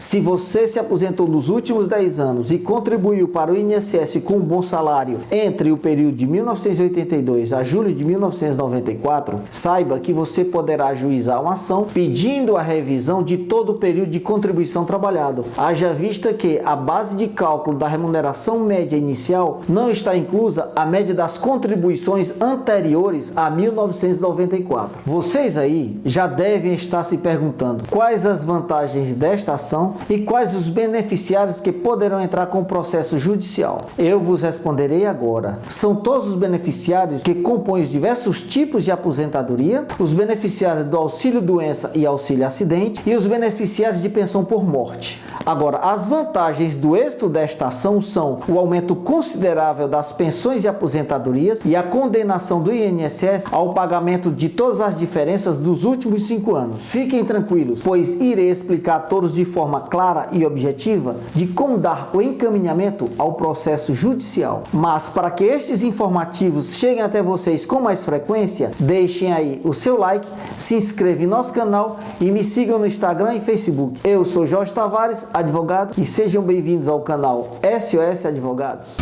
Se você se aposentou nos últimos 10 anos e contribuiu para o INSS com um bom salário entre o período de 1982 a julho de 1994, saiba que você poderá ajuizar uma ação pedindo a revisão de todo o período de contribuição trabalhado, haja vista que a base de cálculo da remuneração média inicial não está inclusa a média das contribuições anteriores a 1994. Vocês aí já devem estar se perguntando quais as vantagens desta ação e quais os beneficiários que poderão entrar com o processo judicial. Eu vos responderei agora. São todos os beneficiários que compõem os diversos tipos de aposentadoria, os beneficiários do auxílio-doença e auxílio-acidente e os beneficiários de pensão por morte. Agora, as vantagens do êxito desta ação são o aumento considerável das pensões e aposentadorias e a condenação do INSS ao pagamento de todas as diferenças dos últimos 5 anos. Fiquem tranquilos, pois irei explicar a todos de forma clara e objetiva de como dar o encaminhamento ao processo judicial. Mas para que estes informativos cheguem até vocês com mais frequência, deixem aí o seu like, se inscrevam em nosso canal e me sigam no Instagram e Facebook. Eu sou Jorge Tavares, advogado, e sejam bem-vindos ao canal SOS Advogados.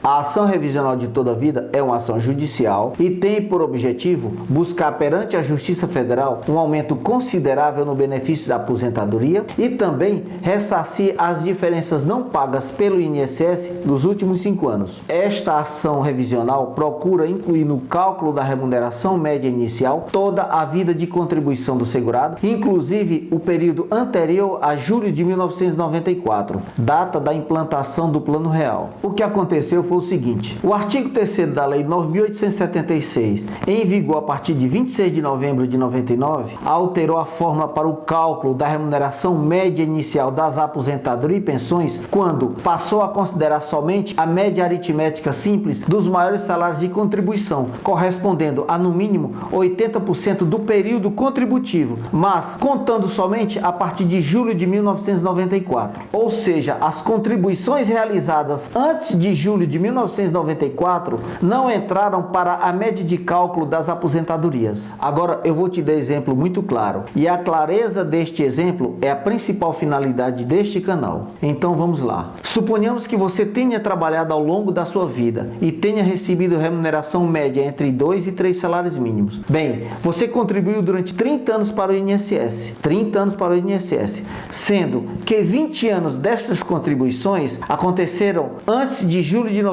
A ação revisional de toda a vida é uma ação judicial e tem por objetivo buscar perante a Justiça Federal um aumento considerável no benefício da aposentadoria e também ressarcir as diferenças não pagas pelo INSS nos últimos 5 anos. Esta ação revisional procura incluir no cálculo da remuneração média inicial toda a vida de contribuição do segurado, inclusive o período anterior a julho de 1994, data da implantação do Plano Real. O que aconteceu foi o seguinte: o artigo 3º da Lei 9.876, em vigor a partir de 26 de novembro de 99, alterou a forma para o cálculo da remuneração média inicial das aposentadorias e pensões quando passou a considerar somente a média aritmética simples dos maiores salários de contribuição, correspondendo a no mínimo 80% do período contributivo, mas contando somente a partir de julho de 1994. Ou seja, as contribuições realizadas antes de julho de 1994 não entraram para a média de cálculo das aposentadorias. Agora eu vou te dar exemplo muito claro, e a clareza deste exemplo é a principal finalidade deste canal. Então vamos lá. Suponhamos que você tenha trabalhado ao longo da sua vida e tenha recebido remuneração média entre 2 e 3 salários mínimos. Bem, você contribuiu durante 30 anos para o INSS. 30 anos para o INSS, sendo que 20 anos destas contribuições aconteceram antes de julho de 94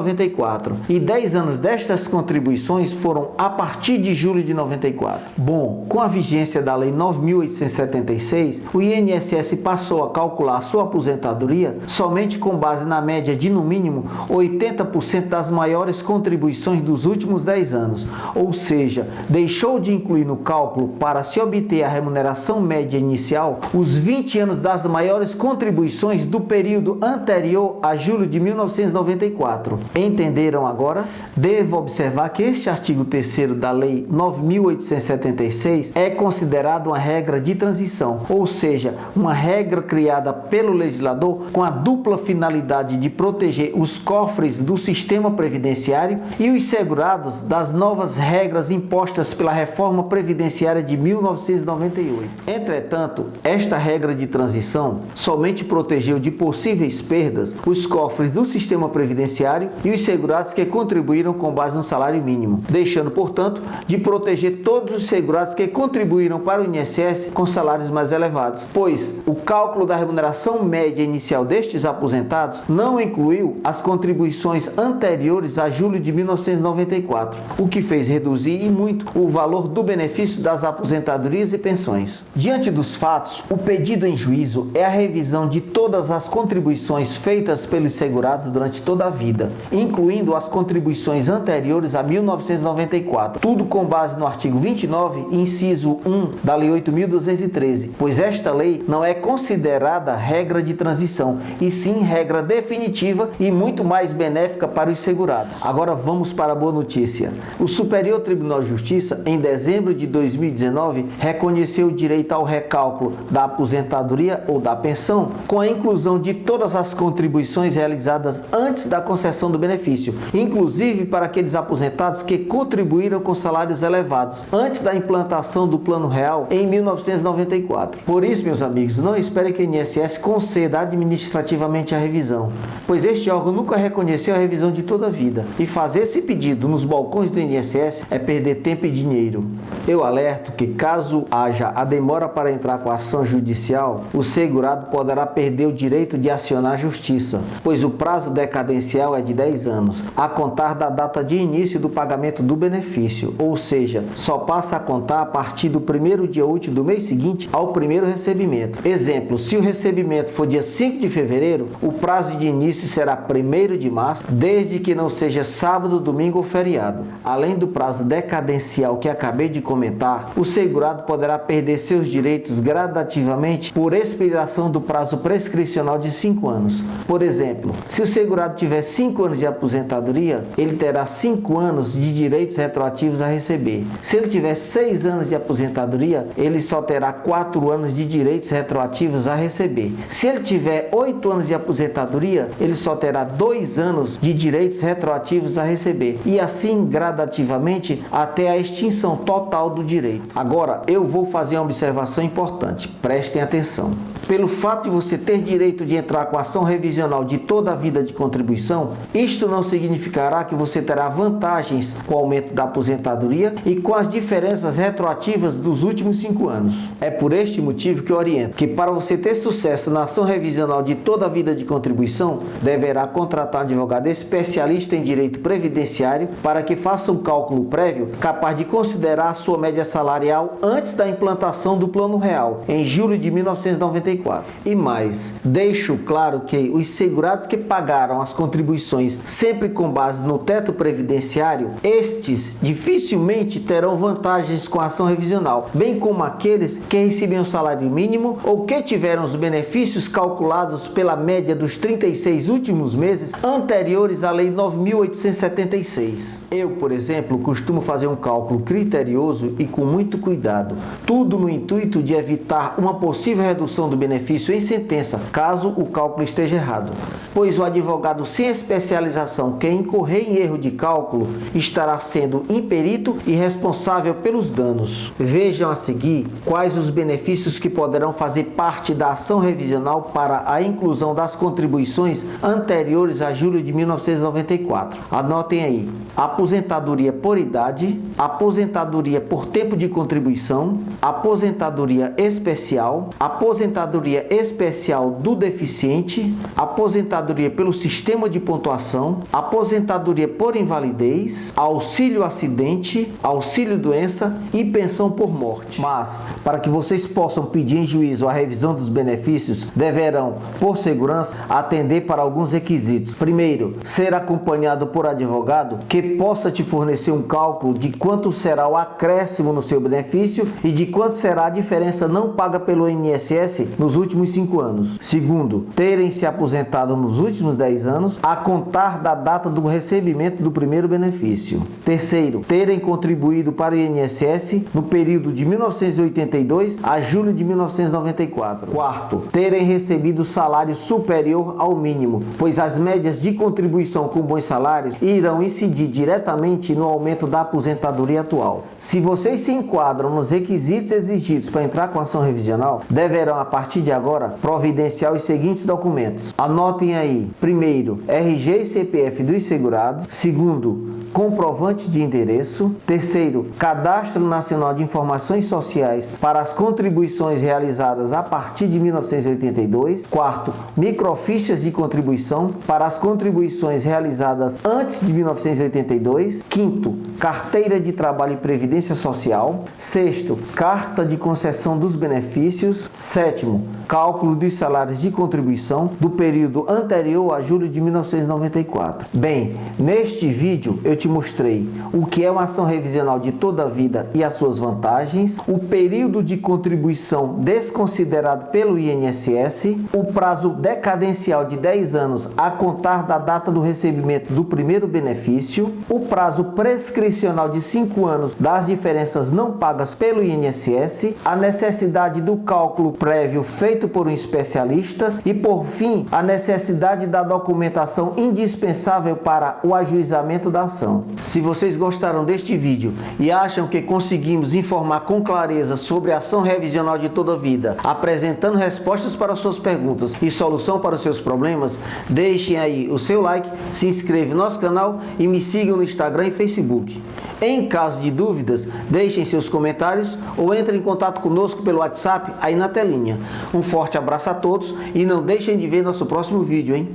e 10 anos destas contribuições foram a partir de julho de 94. Bom, com a vigência da Lei 9.876, o INSS passou a calcular a sua aposentadoria somente com base na média de no mínimo 80% das maiores contribuições dos últimos 10 anos, ou seja, deixou de incluir no cálculo para se obter a remuneração média inicial os 20 anos das maiores contribuições do período anterior a julho de 1994. Entenderam agora? Devo observar que este artigo 3º da Lei 9.876 é considerado uma regra de transição, ou seja, uma regra criada pelo legislador com a dupla finalidade de proteger os cofres do sistema previdenciário e os segurados das novas regras impostas pela reforma previdenciária de 1998. Entretanto, esta regra de transição somente protegeu de possíveis perdas os cofres do sistema previdenciário e os segurados que contribuíram com base no salário mínimo, deixando, portanto, de proteger todos os segurados que contribuíram para o INSS com salários mais elevados, pois o cálculo da remuneração média inicial destes aposentados não incluiu as contribuições anteriores a julho de 1994, o que fez reduzir e muito o valor do benefício das aposentadorias e pensões. Diante dos fatos, o pedido em juízo é a revisão de todas as contribuições feitas pelos segurados durante toda a vida, incluindo as contribuições anteriores a 1994, tudo com base no artigo 29, inciso 1 da Lei 8.213, pois esta lei não é considerada regra de transição, e sim regra definitiva e muito mais benéfica para os segurados. Agora vamos para a boa notícia. O Superior Tribunal de Justiça, em dezembro de 2019, reconheceu o direito ao recálculo da aposentadoria ou da pensão com a inclusão de todas as contribuições realizadas antes da concessão do benefício, inclusive para aqueles aposentados que contribuíram com salários elevados antes da implantação do Plano Real em 1994. Por isso, meus amigos, não espere que o INSS conceda administrativamente a revisão, pois este órgão nunca reconheceu a revisão de toda a vida, e fazer esse pedido nos balcões do INSS é perder tempo e dinheiro. Eu alerto que, caso haja a demora para entrar com a ação judicial, o segurado poderá perder o direito de acionar a justiça, pois o prazo decadencial é de 10 anos, a contar da data de início do pagamento do benefício, ou seja, só passa a contar a partir do primeiro dia útil do mês seguinte ao primeiro recebimento. Exemplo, se o recebimento for dia 5 de fevereiro, o prazo de início será 1º de março, desde que não seja sábado, domingo ou feriado. Além do prazo decadencial que acabei de comentar, o segurado poderá perder seus direitos gradativamente por expiração do prazo prescricional de 5 anos. Por exemplo, se o segurado tiver 5 anos de aposentadoria, ele terá 5 anos de direitos retroativos a receber. Se ele tiver 6 anos de aposentadoria, ele só terá 4 anos de direitos retroativos a receber. Se ele tiver 8 anos de aposentadoria, ele só terá 2 anos de direitos retroativos a receber. E assim gradativamente até a extinção total do direito. Agora, eu vou fazer uma observação importante. Prestem atenção. Pelo fato de você ter direito de entrar com ação revisional de toda a vida de contribuição, isto não significará que você terá vantagens com o aumento da aposentadoria e com as diferenças retroativas dos últimos 5 anos. É por este motivo que eu oriento que, para você ter sucesso na ação revisional de toda a vida de contribuição, deverá contratar um advogado especialista em direito previdenciário para que faça um cálculo prévio capaz de considerar a sua média salarial antes da implantação do Plano Real, em julho de 1994. E mais, deixo claro que os segurados que pagaram as contribuições sempre com base no teto previdenciário, estes dificilmente terão vantagens com a ação revisional, bem como aqueles que recebem o salário mínimo ou que tiveram os benefícios calculados pela média dos 36 últimos meses anteriores à Lei 9.876. Eu, por exemplo, costumo fazer um cálculo criterioso e com muito cuidado, tudo no intuito de evitar uma possível redução do benefício em sentença, caso o cálculo esteja errado, pois o advogado sem especialização que incorrer em erro de cálculo estará sendo imperito e responsável pelos danos. Vejam a seguir quais os benefícios que poderão fazer parte da ação revisional para a inclusão das contribuições anteriores a julho de 1994. Anotem aí: aposentadoria por idade, aposentadoria por tempo de contribuição, aposentadoria especial, aposentadoria especial do deficiente, aposentadoria pelo sistema de pontuação, aposentadoria por invalidez, auxílio acidente, auxílio doença e pensão por morte. Mas, para que vocês possam pedir em juízo a revisão dos benefícios, deverão, por segurança, atender para alguns requisitos. Primeiro, ser acompanhado por advogado que possa te fornecer um cálculo de quanto será o acréscimo no seu benefício e de quanto será a diferença não paga pelo INSS nos últimos 5 anos. Segundo, terem se aposentado nos últimos 10 anos, a contar da data do recebimento do primeiro benefício. Terceiro, terem contribuído para o INSS no período de 1982 a julho de 1994. Quarto, terem recebido salário superior ao mínimo, pois as médias de contribuição com bons salários irão incidir diretamente no aumento da aposentadoria atual. Se vocês se enquadram nos requisitos exigidos para entrar com ação revisional, deverão, a partir de agora, providenciar os seguintes documentos. Anotem aí: primeiro, RG e CPF dos segurados. Segundo, comprovante de endereço. Terceiro, Cadastro Nacional de Informações Sociais para as contribuições realizadas a partir de 1982. Quarto, microfichas de contribuição para as contribuições realizadas antes de 1982. Quinto, carteira de trabalho e previdência social. Sexto, carta de concessão dos benefícios. Sétimo, cálculo dos salários de contribuição do período anterior a julho de 1994. Bem, neste vídeo eu te mostrei o que é uma ação revisional de toda a vida e as suas vantagens, o período de contribuição desconsiderado pelo INSS, o prazo decadencial de 10 anos a contar da data do recebimento do primeiro benefício, o prazo prescricional de 5 anos das diferenças não pagas pelo INSS, a necessidade do cálculo prévio feito por um especialista e, por fim, a necessidade da documentação indispensável para o ajuizamento da ação. Se vocês gostaram deste vídeo e acham que conseguimos informar com clareza sobre a ação revisional de toda a vida, apresentando respostas para suas perguntas e solução para os seus problemas, deixem aí o seu like, se inscrevam no nosso canal e me sigam no Instagram e Facebook. Em caso de dúvidas, deixem seus comentários ou entrem em contato conosco pelo WhatsApp aí na telinha. Um forte abraço a todos e não deixem de ver nosso próximo vídeo, hein?